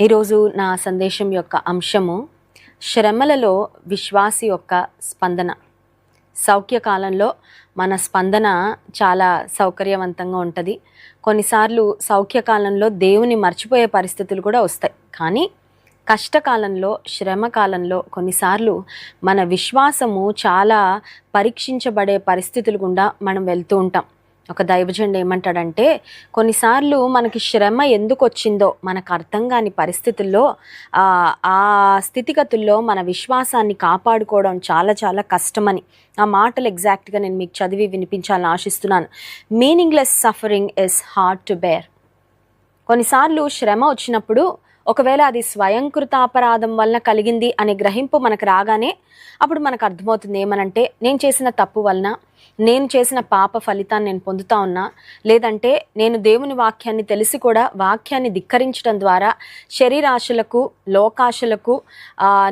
ఈరోజు నా సందేశం యొక్క అంశము శ్రమలలో విశ్వాసి యొక్క స్పందన. సౌఖ్యకాలంలో మన స్పందన చాలా సౌకర్యవంతంగా ఉంటుంది. కొన్నిసార్లు సౌఖ్యకాలంలో దేవుని మర్చిపోయే పరిస్థితులు కూడా వస్తాయి. కానీ కష్టకాలంలో, శ్రమకాలంలో కొన్నిసార్లు మన విశ్వాసము చాలా పరీక్షించబడే పరిస్థితులు గుండా మనం వెళ్తూ ఉంటాం. ఒక దైవజనుడు ఏమంటాడంటే, కొన్నిసార్లు మనకి శ్రమ ఎందుకు వచ్చిందో మనకు అర్థం కాని పరిస్థితుల్లో ఆ స్థితిగతుల్లో మన విశ్వాసాన్ని కాపాడుకోవడం చాలా చాలా కష్టమని. ఆ మాటలు ఎగ్జాక్ట్గా నేను మీకు చదివి వినిపించాలని ఆశిస్తున్నాను. Meaningless suffering is hard to bear. కొన్నిసార్లు శ్రమ వచ్చినప్పుడు ఒకవేళ అది స్వయంకృతాపరాధం వలన కలిగింది అనే గ్రహింపు మనకు రాగానే అప్పుడు మనకు అర్థమవుతుంది ఏమనంటే, నేను చేసిన తప్పు వలన, నేను చేసిన పాప ఫలితాన్ని నేను పొందుతా ఉన్నా, లేదంటే నేను దేవుని వాక్యాన్ని తెలిసి కూడా వాక్యాన్ని ధిక్కరించడం ద్వారా శరీరాశలకు, లోకాశలకు,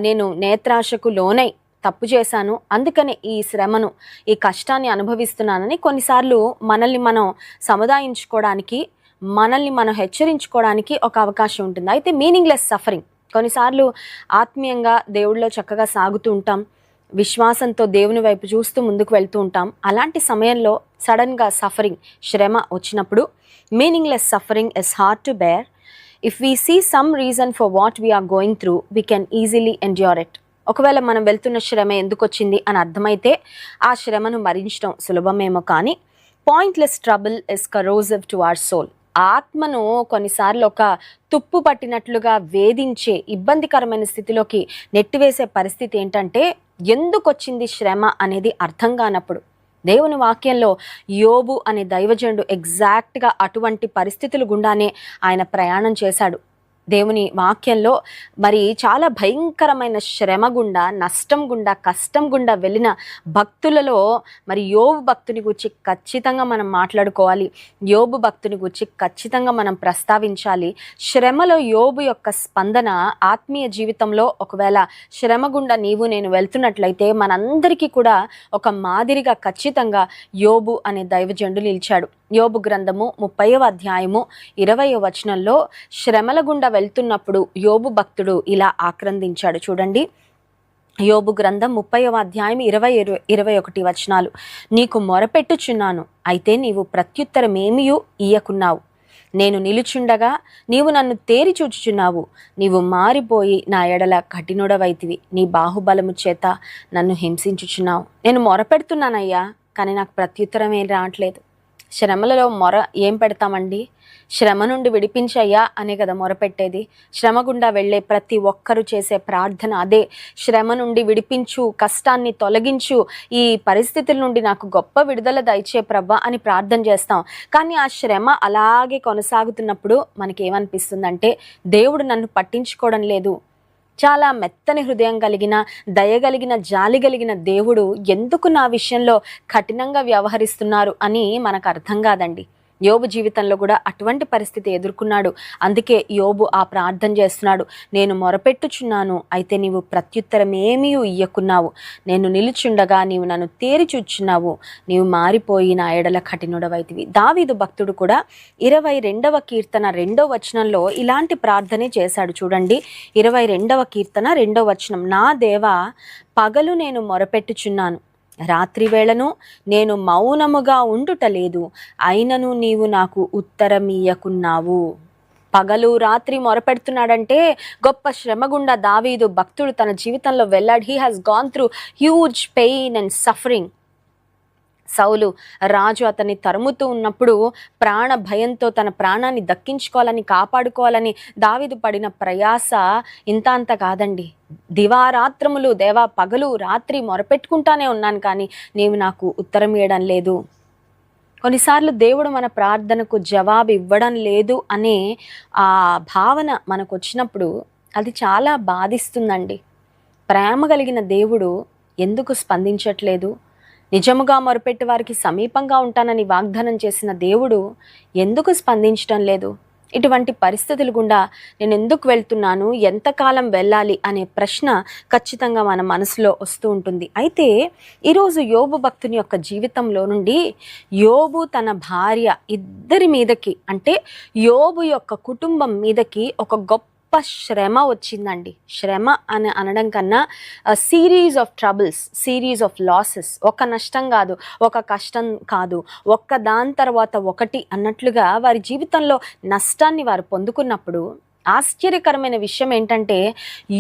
నేను నేత్రాశకు లోనై తప్పు చేశాను, అందుకనే ఈ శ్రమను, ఈ కష్టాన్ని అనుభవిస్తున్నానని కొన్నిసార్లు మనల్ని మనం సముదాయించుకోవడానికి, మనల్ని మనం హెచ్చరించుకోవడానికి ఒక అవకాశం ఉంటుంది. అయితే మీనింగ్లెస్ సఫరింగ్, కొన్నిసార్లు ఆత్మీయంగా దేవుడిలో చక్కగా సాగుతూ ఉంటాం, విశ్వాసంతో దేవుని వైపు చూస్తూ ముందుకు వెళ్తూ ఉంటాం. అలాంటి సమయంలో సడన్గా సఫరింగ్, శ్రమ వచ్చినప్పుడు meaningless suffering is hard to bear. If we see some reason for what we are going through, we can easily endure it. ఒకవేళ మనం వెళ్తున్న శ్రమ ఎందుకు వచ్చింది అని అర్థమైతే ఆ శ్రమను భరించడం సులభమేమో, కానీ pointless trouble is corrosive to our soul. ఆత్మను కొన్నిసార్లు ఒక తుప్పు పట్టినట్లుగా వేధించే ఇబ్బందికరమైన స్థితిలోకి నెట్టివేసే పరిస్థితి ఏంటంటే, ఎందుకు వచ్చింది శ్రమ అనేది అర్థం కానప్పుడు. దేవుని వాక్యంలో యోబు అనే దైవజనుడు ఎగ్జాక్ట్గా అటువంటి పరిస్థితులు గుండానే ఆయన ప్రయాణం చేశాడు. దేవుని వాక్యంలో మరి చాలా భయంకరమైన శ్రమ గుండా, నష్టం గుండా, కష్టం గుండా వెళ్ళిన భక్తులలో మరి యోబు భక్తుని గురించి ఖచ్చితంగా మనం మాట్లాడుకోవాలి. యోబు భక్తుని గురించి ఖచ్చితంగా మనం ప్రస్తావించాలి. శ్రమలో యోబు యొక్క స్పందన ఆత్మీయ జీవితంలో ఒకవేళ శ్రమ గుండా నీవు నేను వెళ్తున్నట్లయితే మనందరికీ కూడా ఒక మాదిరిగా ఖచ్చితంగా యోబు అనే దైవజనుడు నిలిచాడు. యోబు గ్రంథము 30వ అధ్యాయము 20వ వచనంలో శ్రమల గుండా వెళ్తున్నప్పుడు యోబు భక్తుడు ఇలా ఆక్రందించాడు. చూడండి, యోబు గ్రంథం 30వ అధ్యాయం 20-21 వచనాలు. నీకు మొరపెట్టుచున్నాను, అయితే నీవు ప్రత్యుత్తరమేమియూ ఇయ్యకున్నావు. నేను నిలుచుండగా నీవు నన్ను తేరి చూచుచున్నావు. నీవు మారిపోయి నా ఎడల కఠినుడవైతివి. నీ బాహుబలము చేత నన్ను హింసించుచున్నావు. నేను మొరపెడుతున్నానయ్యా, కానీ నాకు ప్రత్యుత్తరం ఏం రావట్లేదు. శ్రమలలో మొర ఏం పెడతామండి? శ్రమ నుండి విడిపించయ్యా అనే కదా మొరపెట్టేది. శ్రమ గుండా వెళ్ళే ప్రతి ఒక్కరూ చేసే ప్రార్థన అదే. శ్రమ నుండి విడిపించు, కష్టాన్ని తొలగించు, ఈ పరిస్థితుల నుండి నాకు గొప్ప విడుదల దయచే ప్రభా అని ప్రార్థన చేస్తాం. కానీ ఆ శ్రమ అలాగే కొనసాగుతున్నప్పుడు మనకేమనిపిస్తుందంటే, దేవుడు నన్ను పట్టించుకోవడం లేదు. చాలా మెత్తని హృదయం కలిగిన, దయగలిగిన, జాలి కలిగిన దేవుడు ఎందుకు నా విషయంలో కఠినంగా వ్యవహరిస్తున్నారు అని మనకు అర్థం కాదండి. యోబు జీవితంలో కూడా అటువంటి పరిస్థితి ఎదుర్కొన్నాడు. అందుకే యోబు ఆ ప్రార్థన చేస్తున్నాడు. నేను మొరపెట్టుచున్నాను, అయితే నీవు ప్రత్యుత్తరం ఏమీ ఇయ్యకున్నావు. నేను నిలుచుండగా నీవు నన్ను తేరి చూచున్నావు. నీవు మారిపోయి నా ఎడల కఠినుడవైతివి. దావీదు భక్తుడు కూడా 22వ కీర్తన 2వ వచనంలో ఇలాంటి ప్రార్థనే చేశాడు. చూడండి, 22వ కీర్తన 2వ వచనం. నా దేవా, పగలు నేను మొరపెట్టుచున్నాను, రాత్రి వేళను నేను మౌనముగా ఉండుటలేదు, అయినను నీవు నాకు ఉత్తరమియ్యకున్నావు. పగలు రాత్రి మొరపెడుతున్నాడంటే గొప్ప శ్రమ గుండా దావీదు భక్తుడు తన జీవితంలో వెళ్ళాడు. He has gone through huge pain and suffering. సౌలు రాజు అతన్ని తరుముతూ ఉన్నప్పుడు ప్రాణ భయంతో తన ప్రాణాన్ని దక్కించుకోవాలని, కాపాడుకోవాలని దావీదు పడిన ప్రయాస ఇంత అంత కాదండి. దివారాత్రములు, దేవా పగలు రాత్రి మొరపెట్టుకుంటానే ఉన్నాను, కానీ నీవు నాకు ఉత్తరం ఇవ్వడం లేదు. కొన్నిసార్లు దేవుడు మన ప్రార్థనకు జవాబు ఇవ్వడం లేదు అనే ఆ భావన మనకు వచ్చినప్పుడు అది చాలా బాధిస్తుందండి. ప్రేమ కలిగిన దేవుడు ఎందుకు స్పందించట్లేదు? నిజముగా మొరపెట్టి వారికి సమీపంగా ఉంటానని వాగ్దానం చేసిన దేవుడు ఎందుకు స్పందించడం లేదు? ఇటువంటి పరిస్థితుల గుండా నేను ఎందుకు వెళ్తున్నాను, ఎంతకాలం వెళ్ళాలి అనే ప్రశ్న ఖచ్చితంగా మన మనసులో వస్తూ ఉంటుంది. అయితే ఈరోజు యోబు భక్తుని యొక్క జీవితంలో నుండి యోబు తన భార్య ఇద్దరి మీదకి, అంటే యోబు యొక్క కుటుంబం మీదకి ఒక గొప్ప శ్రమ వచ్చిందండి. శ్రమ అని అనడం కన్నా series of troubles, series of losses. ఒక నష్టం కాదు, ఒక కష్టం కాదు, ఒక్క దాని తర్వాత ఒకటి అన్నట్లుగా వారి జీవితంలో నష్టాన్ని వారు పొందుకున్నప్పుడు ఆశ్చర్యకరమైన విషయం ఏంటంటే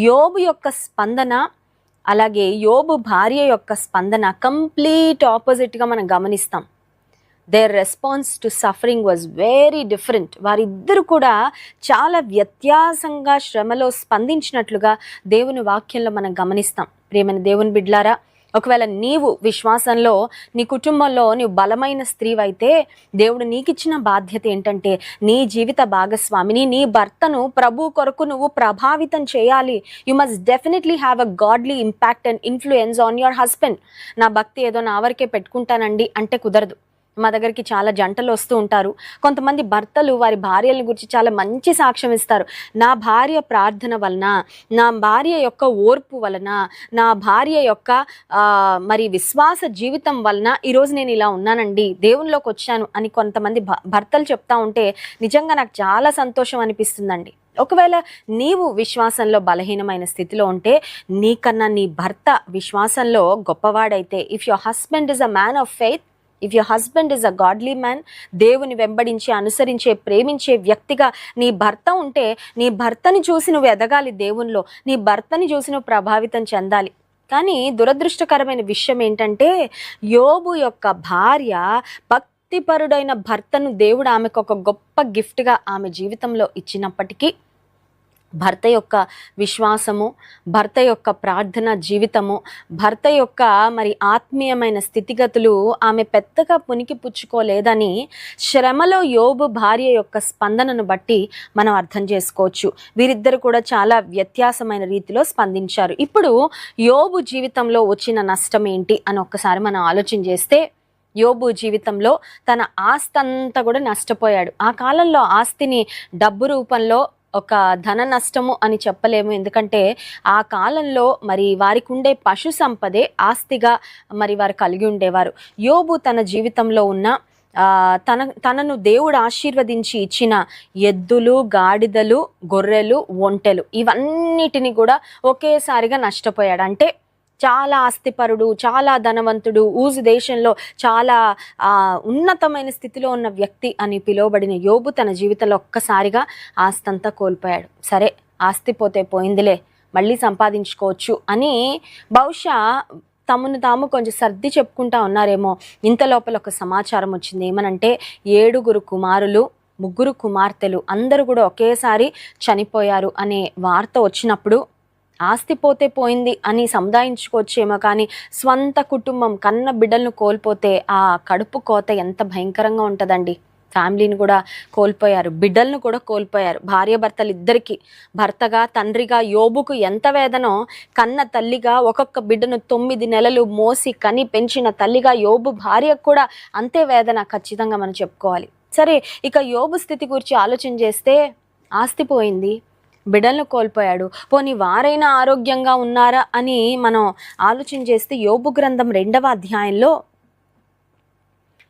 యోబు యొక్క స్పందన, అలాగే యోబు భార్య యొక్క స్పందన కంప్లీట్ ఆపోజిట్గా మనం గమనిస్తాం. Their response to suffering was very different. వారిద్దరు కూడా చాలా వ్యత్యాసంగా శ్రమలో స్పందించినట్లుగా దేవుని వాక్యంలో మనం గమనిస్తాం. ప్రియమైన దేవుని బిడ్లారా, ఒకవేళ నీవు విశ్వాసంలో నీ కుటుంబంలో నీవు బలమైన స్త్రీవైతే దేవుడు నీకిచ్చిన బాధ్యత ఏంటంటే నీ జీవిత భాగస్వామిని, నీ భర్తను ప్రభు కొరకు నువ్వు ప్రభావితం చేయాలి. You must definitely have a godly impact and influence on your husband. నా భక్తి ఏదో నా వరకే పెట్టుకుంటానండి అంటే కుదరదు. మా దగ్గరికి చాలా జంటలు వస్తూ ఉంటారు. కొంతమంది భర్తలు వారి భార్యల గురించి చాలా మంచి సాక్ష్యం ఇస్తారు. నా భార్య ప్రార్థన వలన, నా భార్య యొక్క ఓర్పు వలన, నా భార్య యొక్క మరి విశ్వాస జీవితం వలన ఈరోజు నేను ఇలా ఉన్నానండి, దేవునిలోకి వచ్చాను అని కొంతమంది భర్తలు చెప్తా ఉంటే నిజంగా నాకు చాలా సంతోషం అనిపిస్తుందండి. ఒకవేళ నీవు విశ్వాసంలో బలహీనమైన స్థితిలో ఉంటే నీకన్నా నీ భర్త విశ్వాసంలో గొప్పవాడైతే, if your husband is a man of faith, if your husband is a godly man, దేవుని వెంబడించి అనుసరించే ప్రేమించే వ్యక్తిగా నీ భర్త ఉంటే నీ భర్తని చూసి నువ్వు ఎదగాలి దేవునిలో, నీ భర్తని చూసి నువ్వు ప్రభావితం చెందాలి. కానీ దురదృష్టకరమైన విషయం ఏంటంటే యోబు యొక్క భార్య భక్తిపరుడైన భర్తను దేవుడు ఆమెకు ఒక గొప్ప గిఫ్ట్గా ఆమె జీవితంలో ఇచ్చినప్పటికీ భర్త యొక్క విశ్వాసము, భర్త యొక్క ప్రార్థన జీవితము, భర్త యొక్క మరి ఆత్మీయమైన స్థితిగతులు ఆమె పెద్దగా పునికి పుచ్చుకోలేదని శ్రమలో యోబు భార్య యొక్క స్పందనను బట్టి మనం అర్థం చేసుకోవచ్చు. వీరిద్దరు కూడా చాలా వ్యత్యాసమైన రీతిలో స్పందించారు. ఇప్పుడు యోబు జీవితంలో వచ్చిన నష్టం ఏంటి అని ఒక్కసారి మనం ఆలోచన చేస్తే, యోబు జీవితంలో తన ఆస్తి అంతా కూడా నష్టపోయాడు. ఆ కాలంలో ఆస్తిని డబ్బు రూపంలో ఒక ధన నష్టము అని చెప్పలేము. ఎందుకంటే ఆ కాలంలో మరి వారికి ఉండే పశు సంపదే ఆస్తిగా మరి వారు కలిగి ఉండేవారు. యోబు తన జీవితంలో ఉన్న తనను దేవుడు ఆశీర్వదించి ఇచ్చిన ఎద్దులు, గాడిదలు, గొర్రెలు, ఒంటెలు ఇవన్నిటిని కూడా ఒకేసారిగా నష్టపోయాడు. అంటే చాలా ఆస్తిపరుడు, చాలా ధనవంతుడు, ఊజు దేశంలో చాలా ఉన్నతమైన స్థితిలో ఉన్న వ్యక్తి అని పిలువబడిన యోబు తన జీవితంలో ఒక్కసారిగా ఆస్తి అంతా కోల్పోయాడు. సరే, ఆస్తి పోతే పోయిందిలే, మళ్ళీ సంపాదించుకోవచ్చు అని బహుశా తమను తాము కొంచెం సర్ది చెప్పుకుంటా ఉన్నారేమో. ఇంత లోపల ఒక సమాచారం వచ్చింది. ఏమనంటే 7 కుమారులు, 3 కుమార్తెలు అందరూ కూడా ఒకేసారి చనిపోయారు అనే వార్త వచ్చినప్పుడు ఆస్తి పోతే పోయింది అని సముదాయించుకోవచ్చేమో, కానీ స్వంత కుటుంబం కన్న బిడ్డలను కోల్పోతే ఆ కడుపు కోత ఎంత భయంకరంగా ఉంటుందండి. ఫ్యామిలీని కూడా కోల్పోయారు, బిడ్డలను కూడా కోల్పోయారు. భార్య భర్తలు ఇద్దరికి, భర్తగా తండ్రిగా యోబుకు ఎంత వేదనో, కన్న తల్లిగా ఒక్కొక్క బిడ్డను 9 నెలలు మోసి కని పెంచిన తల్లిగా యోబు భార్యకు కూడా అంతే వేదన ఖచ్చితంగా మనం చెప్పుకోవాలి. సరే, ఇక యోబు స్థితి గురించి ఆలోచన చేస్తే ఆస్తి పోయింది, బిడ్డలను కోల్పోయాడు, పోనీ వారైనా ఆరోగ్యంగా ఉన్నారా అని మనం ఆలోచన చేస్తే యోబు గ్రంథం 2వ అధ్యాయంలో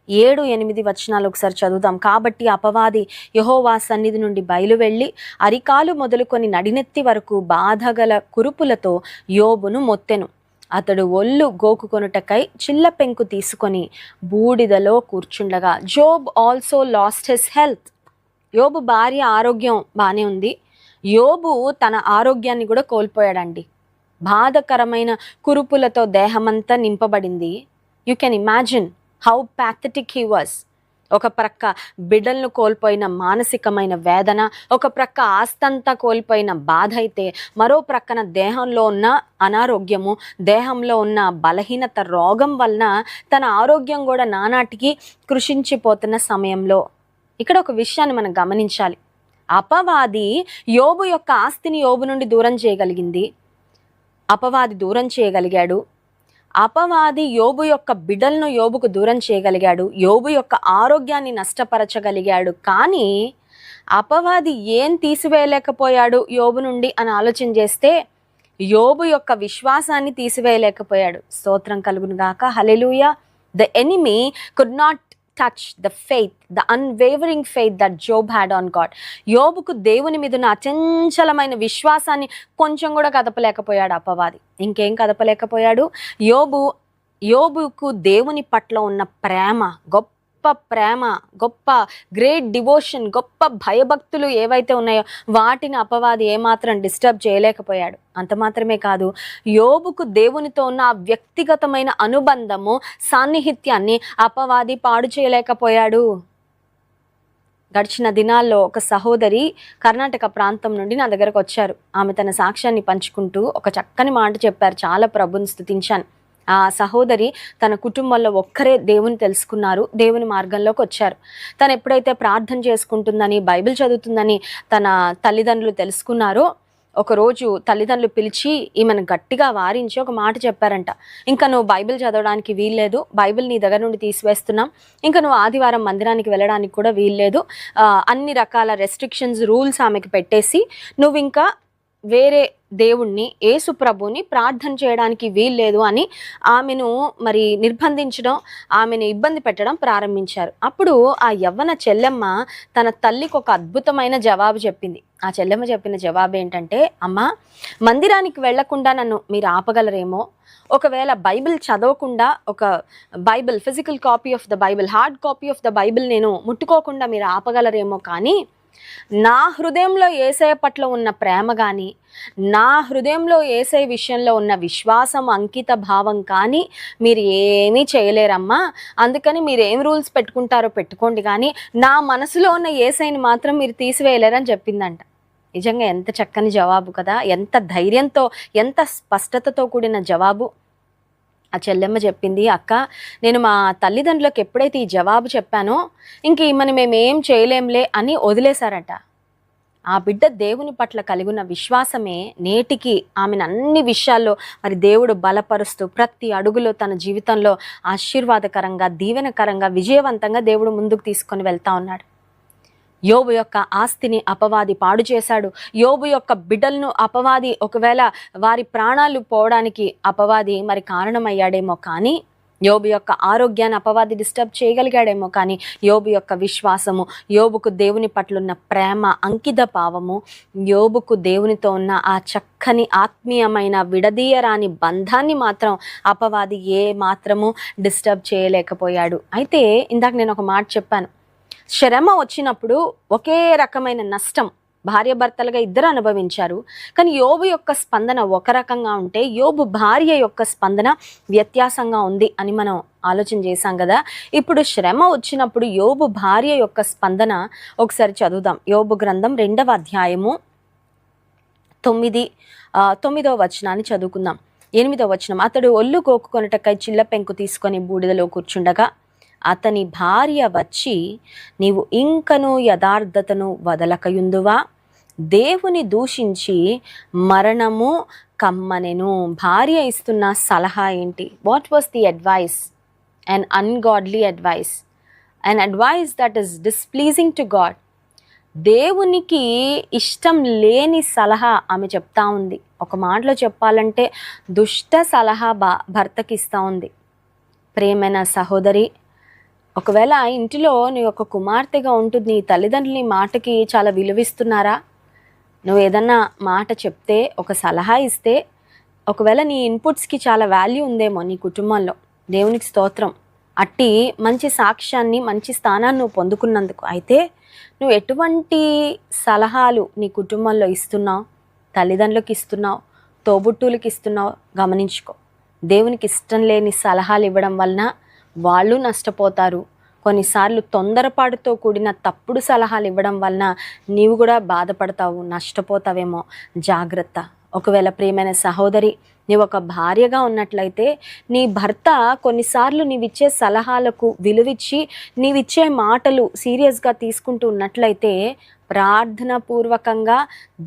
7-8 వచనాలు ఒకసారి చదువుదాం. కాబట్టి అపవాది యెహోవా సన్నిధి నుండి బయలువెళ్ళి అరికాలు మొదలుకొని నడినెత్తి వరకు బాధగల కురుపులతో యోబును మొత్తెను. అతడు ఒళ్ళు గోకుకొనుటకై చిల్ల పెంకు తీసుకొని బూడిదలో కూర్చుండగా Job also lost his health. యోబు భార్య ఆరోగ్యం బాగానే ఉంది, యోబు తన ఆరోగ్యాన్ని కూడా కోల్పోయాడండి. బాధకరమైన కురుపులతో దేహమంతా నింపబడింది. You can imagine how pathetic he was. ఒక ప్రక్క బిడ్డలను కోల్పోయిన మానసికమైన వేదన, ఒక ప్రక్క ఆస్తంతా కోల్పోయిన బాధ అయితే, మరో ప్రక్కన దేహంలో ఉన్న అనారోగ్యము, దేహంలో ఉన్న బలహీనత, రోగం వలన తన ఆరోగ్యం కూడా నానాటికి కృషించిపోతున్న సమయంలో ఇక్కడ ఒక విషయాన్ని మనం గమనించాలి. అపవాది యోబు యొక్క ఆస్తిని యోబు నుండి దూరం చేయగలిగింది, అపవాది దూరం చేయగలిగాడు. అపవాది యోబు యొక్క బిడ్డలను యోబుకు దూరం చేయగలిగాడు, యోబు యొక్క ఆరోగ్యాన్ని నష్టపరచగలిగాడు. కానీ అపవాది ఏం తీసివేయలేకపోయాడు యోబు నుండి అని ఆలోచన చేస్తే యోబు యొక్క విశ్వాసాన్ని తీసివేయలేకపోయాడు. స్తోత్రం కలుగును గాక, hallelujah. The enemy could not touch the faith, the unwavering faith that Job had on God. యోబుకు దేవుని మీద ఉన్న అచంచలమైన విశ్వాసాన్ని కొంచెం కూడా కదపలేకపోయాడు అపవాది. ఇంకేం కదపలేకపోయాడు? యోబుకు దేవుని పట్ల ఉన్న ప్రేమ, గొప్ప ప్రేమ, గొప్ప గ్రేట్ డివోషన్, గొప్ప భయభక్తులు ఏవైతే ఉన్నాయో వాటిని అపవాది ఏమాత్రం డిస్టర్బ్ చేయలేకపోయాడు. అంత మాత్రమే కాదు, యోబుకు దేవునితో ఉన్న ఆ వ్యక్తిగతమైన అనుబంధము, సాన్నిహిత్యాన్ని అపవాది పాడు చేయలేకపోయాడు. గడిచిన దినాల్లో ఒక సహోదరి కర్ణాటక ప్రాంతం నుండి నా దగ్గరకు వచ్చారు. ఆమె తన సాక్ష్యాన్ని పంచుకుంటూ ఒక చక్కని మాట చెప్పారు. చాలా ప్రభుని స్తుతించాను. ఆ సహోదరి తన కుటుంబంలో ఒక్కరే దేవుని తెలుసుకున్నారు, దేవుని మార్గంలోకి వచ్చారు. తను ఎప్పుడైతే ప్రార్థన చేసుకుంటుందని, బైబిల్ చదువుతుందని తన తల్లిదండ్రులు తెలుసుకున్నారో, ఒకరోజు తల్లిదండ్రులు పిలిచి ఈమెను గట్టిగా వారించి ఒక మాట చెప్పారంట. ఇంకా నువ్వు బైబిల్ చదవడానికి వీల్లేదు, బైబిల్ నీ దగ్గర నుండి తీసివేస్తున్నాం, ఇంకా నువ్వు ఆదివారం మందిరానికి వెళ్ళడానికి కూడా వీల్లేదు, అన్ని రకాల రెస్ట్రిక్షన్స్, రూల్స్ ఆమెకి పెట్టేసి నువ్వు ఇంకా వేరే దేవుణ్ణి, యేసు ప్రభుని ప్రార్థన చేయడానికి వీల్లేదు అని ఆమెను మరి నిర్బంధించడం, ఆమెను ఇబ్బంది పెట్టడం ప్రారంభించారు. అప్పుడు ఆ యవ్వన చెల్లెమ్మ తన తల్లికి ఒక అద్భుతమైన జవాబు చెప్పింది. ఆ చెల్లెమ్మ చెప్పిన జవాబు ఏంటంటే, అమ్మా, మందిరానికి వెళ్లకుండా నన్ను మీరు ఆపగలరేమో, ఒకవేళ బైబిల్ చదవకుండా, ఒక Bible physical copy of the Bible, hard copy of the Bible నేను ముట్టుకోకుండా మీరు ఆపగలరేమో, కానీ నా హృదయంలో యేసయ్య పట్ల ఉన్న ప్రేమ కానీ, నా హృదయంలో యేసయ్య విషయంలో ఉన్న విశ్వాసం, అంకిత భావం కానీ మీరు ఏమీ చేయలేరమ్మా. అందుకని మీరు ఏం రూల్స్ పెట్టుకుంటారో పెట్టుకోండి, కానీ నా మనసులో ఉన్న యేసయ్యని మాత్రం మీరు తీసివేయలేరని చెప్పిందంట. నిజంగా ఎంత చక్కని జవాబు కదా! ఎంత ధైర్యంతో, ఎంత స్పష్టతతో కూడిన జవాబు. ఆ చెల్లెమ్మ చెప్పింది, అక్క, నేను మా తల్లిదండ్రులకు ఎప్పుడైతే ఈ జవాబు చెప్పానో ఇంక ఈమెను మేమేం చేయలేంలే అని వదిలేశారట. ఆ బిడ్డ దేవుని పట్ల కలిగిన విశ్వాసమే నేటికి ఆమెను అన్ని విషయాల్లో మరి దేవుడు బలపరుస్తూ ప్రతి అడుగులో తన జీవితంలో ఆశీర్వాదకరంగా, దీవెనకరంగా, విజయవంతంగా దేవుడు ముందుకు తీసుకొని వెళ్తా ఉన్నాడు. యోబు యొక్క ఆస్తిని అపవాది పాడు చేశాడు. యోబు యొక్క బిడ్డలను అపవాది, ఒకవేళ వారి ప్రాణాలు పోవడానికి అపవాది మరి కారణమయ్యాడేమో, కానీ యోబు యొక్క ఆరోగ్యాన్ని అపవాది డిస్టర్బ్ చేయగలిగాడేమో, కానీ యోబు యొక్క విశ్వాసము, యోబుకు దేవుని పట్ల ఉన్న ప్రేమ, అంకిత భావము, యోబుకు దేవునితో ఉన్న ఆ చక్కని ఆత్మీయమైన విడదీయరాని బంధాన్ని మాత్రం అపవాది ఏ మాత్రము డిస్టర్బ్ చేయలేకపోయాడు. అయితే ఇందాక నేను ఒక మాట చెప్పాను, శ్రమ వచ్చినప్పుడు ఒకే రకమైన నష్టం భార్యాభర్తలుగా ఇద్దరు అనుభవించారు, కానీ యోబు యొక్క స్పందన ఒక రకంగా ఉంటే యోబు భార్య యొక్క స్పందన వ్యత్యాసంగా ఉంది అని మనం ఆలోచన చేశాం కదా. ఇప్పుడు శ్రమ వచ్చినప్పుడు యోబు భార్య యొక్క స్పందన ఒకసారి చదువుదాం. యోబు గ్రంథం 2వ అధ్యాయము 9వ వచనాన్ని చదువుకుందాం. 8వ వచనం, అతడు ఒళ్ళు కోకుకొనుటకై చిల్ల పెంకు తీసుకొని బూడిదలో కూర్చుండగా అతని భార్య వచ్చి, నీవు ఇంకను యథార్థతను వదలకయుందువా, దేవుని దూషించి మరణము కమ్మనెను. భార్య ఇస్తున్న సలహా ఏంటి? What was the advice? an ungodly advice, an advice that is displeasing to God. దేవునికి ఇష్టం లేని సలహా ఆమె చెప్తా ఉంది. ఒక మాటలో చెప్పాలంటే దుష్ట సలహా భర్తకి ఇస్తూ ఉంది. ప్రేమైన సహోదరి, ఒకవేళ ఇంటిలో నీ ఒక కుమార్తెగా ఉంటుంది, నీ తల్లిదండ్రులు నీ మాటకి చాలా విలువిస్తున్నారా? నువ్వు ఏదన్నా మాట చెప్తే, ఒక సలహా ఇస్తే, ఒకవేళ నీ ఇన్పుట్స్కి చాలా వాల్యూ ఉందేమో నీ కుటుంబంలో, దేవునికి స్తోత్రం. అట్టి మంచి సాక్ష్యాన్ని, మంచి స్థానాన్ని నువ్వు పొందుకున్నందుకు. అయితే నువ్వు ఎటువంటి సలహాలు నీ కుటుంబంలో ఇస్తున్నావు, తల్లిదండ్రులకు ఇస్తున్నావు, తోబుట్టువులకి ఇస్తున్నావు గమనించుకో. దేవునికి ఇష్టం లేని సలహాలు ఇవ్వడం వలన వాళ్ళు నష్టపోతారు. కొన్నిసార్లు తొందరపాటుతో కూడిన తప్పుడు సలహాలు ఇవ్వడం వలన నీవు కూడా బాధపడతావు, నష్టపోతావేమో. జాగ్రత్త. ఒకవేళ ప్రియమైన సహోదరి, నీవు ఒక భార్యగా ఉన్నట్లయితే నీ భర్త కొన్నిసార్లు నీవిచ్చే సలహాలకు విలువిచ్చి నీవిచ్చే మాటలు సీరియస్గా తీసుకుంటూ ఉన్నట్లయితే ప్రార్థన పూర్వకంగా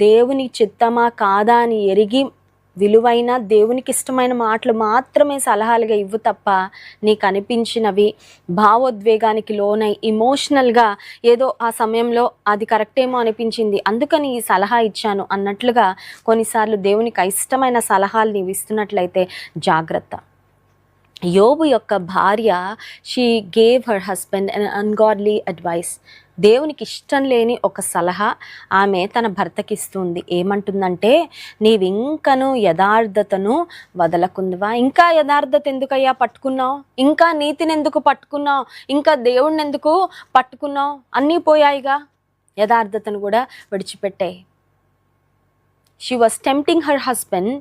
దేవుని చిత్తమా కాదా అని ఎరిగి విలువైన దేవునికి ఇష్టమైన మాటలు మాత్రమే సలహాలుగా ఇవ్వు తప్ప, నీకు అనిపించినవి భావోద్వేగానికి లోనై ఇమోషనల్గా ఏదో ఆ సమయంలో అది కరెక్టేమో అనిపించింది అందుకని ఈ సలహా ఇచ్చాను అన్నట్లుగా కొన్నిసార్లు దేవునికి ఇష్టమైన సలహాలు నీవు ఇస్తున్నట్లయితే జాగ్రత్త. యోబు యొక్క భార్య she gave her husband an ungodly advice. దేవునికి ఇష్టం లేని ఒక సలహా ఆమె తన భర్తకి ఇస్తుంది. ఏమంటుందంటే, నీవింకను యథార్థతను వదలకుందువా? ఇంకా యథార్థత ఎందుకయ్యా పట్టుకున్నావు? ఇంకా నీతిని ఎందుకు పట్టుకున్నావు? ఇంకా దేవుణ్ణి ఎందుకు పట్టుకున్నావు? అన్నీ పోయాయిగా, యథార్థతను కూడా విడిచిపెట్టాయి. She was tempting her husband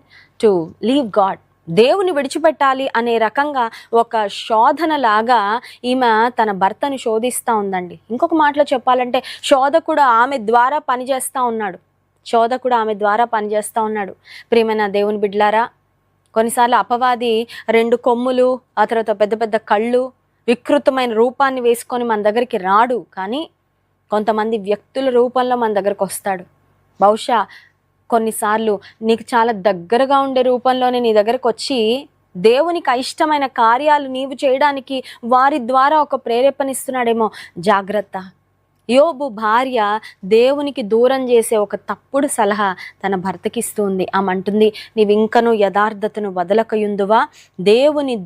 to leave God. దేవుని విడిచిపెట్టాలి అనే రకంగా ఒక శోధనలాగా ఈమె తన భర్తను శోధిస్తూ ఉందండి. ఇంకొక మాటలో చెప్పాలంటే శోధకుడు ఆమె ద్వారా పనిచేస్తూ ఉన్నాడు. ప్రియమైన దేవుని బిడ్డలారా, కొన్నిసార్లు అపవాది 2 కొమ్ములు, ఆ తర్వాత పెద్ద పెద్ద కళ్ళు, వికృతమైన రూపాన్ని వేసుకొని మన దగ్గరికి రాడు. కానీ కొంతమంది వ్యక్తుల రూపంలో మన దగ్గరకు వస్తాడు. బహుశా కొన్నిసార్లు నీకు చాలా దగ్గరగా ఉండే రూపంలోనే నీ దగ్గరకు వచ్చి దేవునికి అయిష్టమైన కార్యాలు నీవు చేయడానికి వారి ద్వారా ఒక ప్రేరేపణిస్తున్నాడేమో. జాగ్రత్త. యోబు భార్య దేవునికి దూరం చేసే ఒక తప్పుడు సలహా తన భర్తకి ఇస్తుంది. ఆమె అంటుంది, నీవింకను యథార్థతను వదలకయుందువా? దేవుని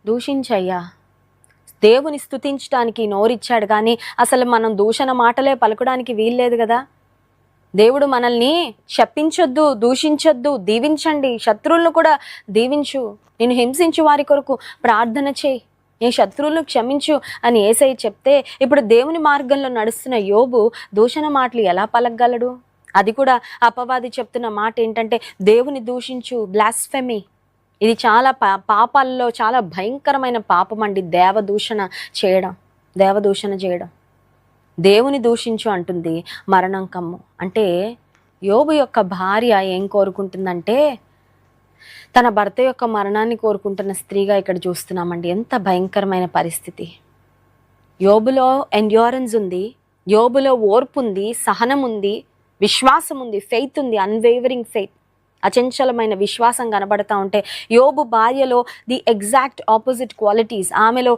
దూషించయ్యా. దేవుని స్తుతించడానికి నోరిచ్చాడు, కానీ అసలు మనం దూషణ మాటలే పలకడానికి వీల్లేదు కదా. దేవుడు మనల్ని శపించొద్దు, దూషించొద్దు, దీవించండి, శత్రువులను కూడా దీవించు, నేను హింసించు వారి కొరకు ప్రార్థన చేయి, నీ శత్రువులను క్షమించు అని యేసయ్య చెప్తే, ఇప్పుడు దేవుని మార్గంలో నడుస్తున్న యోబు దూషణ మాటలు ఎలా పలకగలడు? అది కూడా అపవాది చెప్తున్న మాట ఏంటంటే, దేవుని దూషించు, బ్లాస్ఫెమీ. ఇది చాలా పాపాల్లో చాలా భయంకరమైన పాపం అండి, దేవదూషణ చేయడం. దేవుని దూషించు అంటుంది, మరణం కమ్ము. అంటే యోబు యొక్క భార్య ఏం కోరుకుంటుందంటే, తన భర్త యొక్క మరణాన్ని కోరుకుంటున్న స్త్రీగా ఇక్కడ చూస్తున్నామండి. ఎంత భయంకరమైన పరిస్థితి. యోబులో ఎండ్యూరెన్స్ ఉంది, యోబులో ఓర్పు ఉంది, సహనం ఉంది, విశ్వాసం ఉంది, ఫెయిత్ ఉంది, అన్వేవరింగ్ ఫెయిత్, అచంచలమైన విశ్వాసం కనబడతా ఉంటే, యోబు భార్యలో ది ఎగ్జాక్ట్ ఆపోజిట్ క్వాలిటీస్. ఆమెలో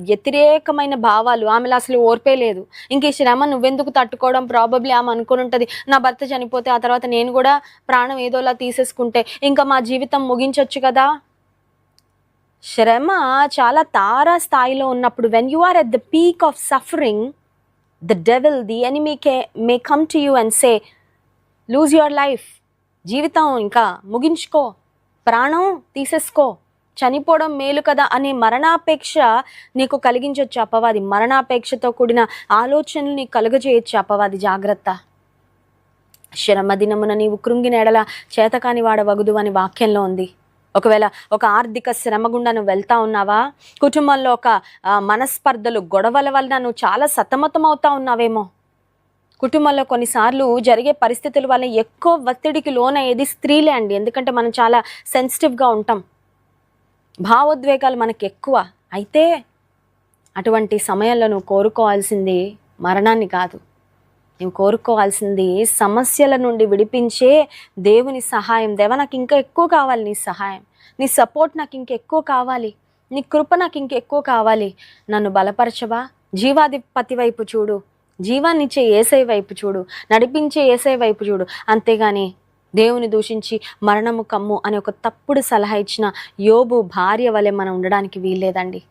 వ్యతిరేకమైన భావాలు. ఆమెలో అసలు ఓర్పే లేదు. ఇంక ఈ శ్రమ నువ్వెందుకు తట్టుకోవడం? ప్రాబబ్లీ ఆమె అనుకుని ఉంటుంది, నా భర్త చనిపోతే ఆ తర్వాత నేను కూడా ప్రాణం ఏదోలా తీసేసుకుంటే ఇంకా మా జీవితం ముగించవచ్చు కదా. శ్రమ చాలా తారా స్థాయిలో ఉన్నప్పుడు, when you are at the peak of suffering, the devil, the enemy may come to you and say, lose your life, జీవితం ఇంకా ముగించుకో, ప్రాణం తీసేసుకో, చనిపోవడం మేలు కదా అనే మరణాపేక్ష నీకు కలిగించవచ్చు అపవాది. మరణాపేక్షతో కూడిన ఆలోచనలు నీకు కలుగజేయచ్చు అపవాది. జాగ్రత్త. శ్రమ దినమున నీవు కృంగిన ఎడల చేతకాని వాడవగుదు అని వాక్యంలో ఉంది. ఒకవేళ ఒక ఆర్థిక శ్రమ గుండా నువ్వు వెళ్తా ఉన్నావా? కుటుంబంలో ఒక మనస్పర్ధలు, గొడవల వలన నువ్వు చాలా సతమతం అవుతా ఉన్నావేమో. కుటుంబంలో కొన్నిసార్లు జరిగే పరిస్థితుల వల్ల ఎక్కువ ఒత్తిడికి లోనయ్యేది స్త్రీలే అండి. ఎందుకంటే మనం చాలా సెన్సిటివ్గా ఉంటాం, భావోద్వేగాలు మనకి ఎక్కువ. అయితే అటువంటి సమయంలో నువ్వు కోరుకోవాల్సింది మరణాన్ని కాదు, నువ్వు కోరుకోవాల్సింది సమస్యల నుండి విడిపించే దేవుని సహాయం. దేవా, నాకు ఇంకా ఎక్కువ కావాలి నీ సహాయం, నీ సపోర్ట్ నాకు ఇంకెక్కువ కావాలి, నీ కృప నాకు ఇంకెక్కువ కావాలి. నన్ను బలపరచవా? జీవాధిపతి వైపు చూడు, జీవాన్నిచ్చే యేసయ్య వైపు చూడు, నడిపించే యేసయ్య వైపు చూడు. అంతేగాని దేవుని దూషించి మరణము కమ్ము అనే ఒక తప్పుడు సలహా ఇచ్చిన యోబు భార్య వలె మనం ఉండడానికి వీల్లేదండి.